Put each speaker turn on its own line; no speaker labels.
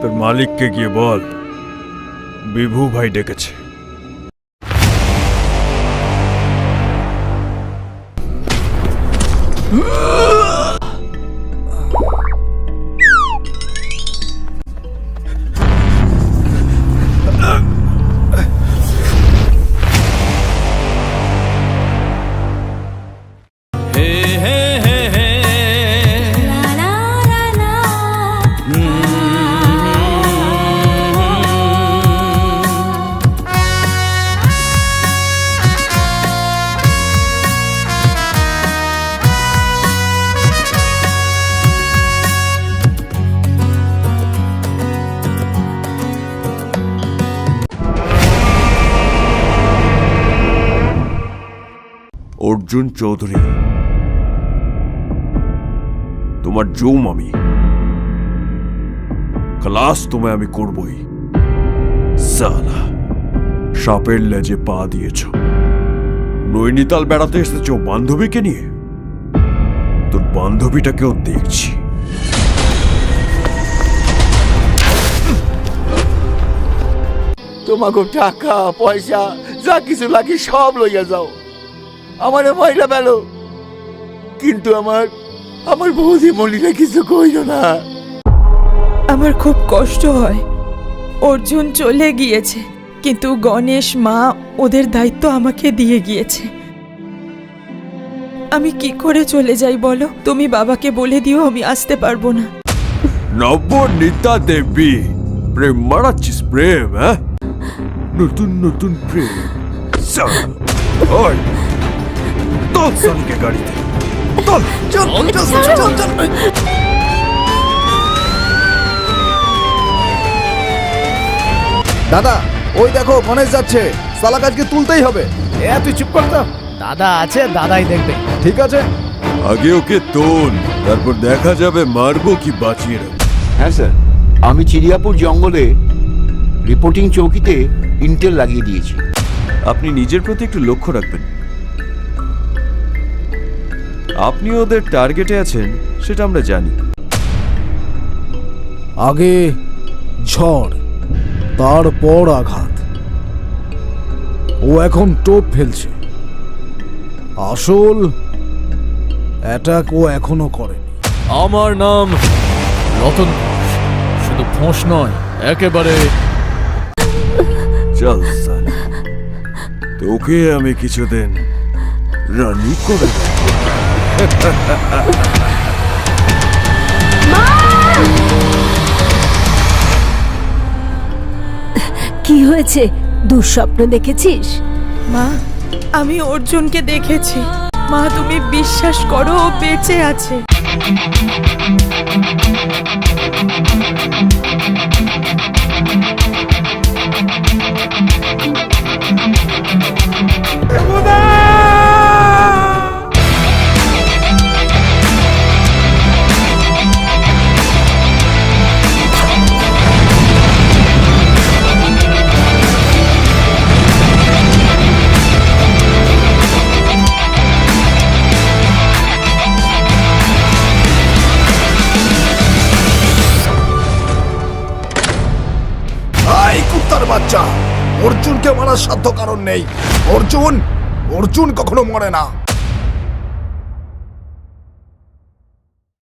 তোর মালিককে গিয়ে বল বিভু ভাই ডেকেছে। অর্জুন চৌধুরী, তোমার জুম আমি ক্লাস তোমায় আমি করবই। সালা সাপের লেজে পা দিয়েছ। নৈনিতাল বেড়াতে এসেছো বান্ধবীকে নিয়ে, তোর বান্ধবীটাকেও দেখছি।
তোমাকে টাকা পয়সা যা কিছু লাগে সব লইয়া যাও, আমার মহিলা পেলো, কিন্তু আমার বৌদি মনিরা কিছু কইল না।
আমার খুব কষ্ট হয়। অর্জুন চলে গিয়েছে, কিন্তু গণেশ মা ওদের দায়িত্ব আমাকে দিয়ে গিয়েছে। আমি কি করে চলে যাই বলো? তুমি বাবাকে বলে দিও আমি আসতে পারবো না।
নবনীতা দেবী, প্রেম মারাচ্ছিস? প্রেম? হ্যাঁ, নতুন নতুন প্রেম। চল সনকে গাড়িতে চল চল চল চল।
দাদা ওই দেখো গণেশ যাচ্ছে, সালা কাজকে তুলতেই হবে।
তুই চুপ কর তো।
দাদা আছে, দাদাই দেখবে।
ঠিক আছে,
আগে ওকে তোল, তারপর দেখা যাবে মারবো কি বাঁচিয়ে রাখবো।
হ্যাঁ স্যার, আমি চিড়িয়াপুর জঙ্গলে রিপোর্টিং চৌকিতে ইন্টেল লাগিয়ে দিয়েছি।
আপনি নিজের প্রতি একটু লক্ষ্য রাখবেন। আপনি ওদের টার্গেটে আছেন সেটা আমরা জানি।
আগে ঝড়, তারপর আঘাত। ও এখন টোপ ফেলছে, আসল অ্যাটাক ও এখনো করেনি।
আমার নাম রতন ঘোষ, শুধু ফোঁস নয়, একেবারে।
চল সালা, তোকে আমি কিছুদিন রানি করে দেব।
কি হয়েছে? দুঃস্বপ্ন দেখেছিস?
মা, আমি অর্জুনকে দেখেছি। মা তুমি বিশ্বাস করো, ও বেঁচে আছে।
কুত্তার বাচ্চা, অর্জুনকে মারার সাধ্য কারণ নেই। অর্জুন কখনো মরে না।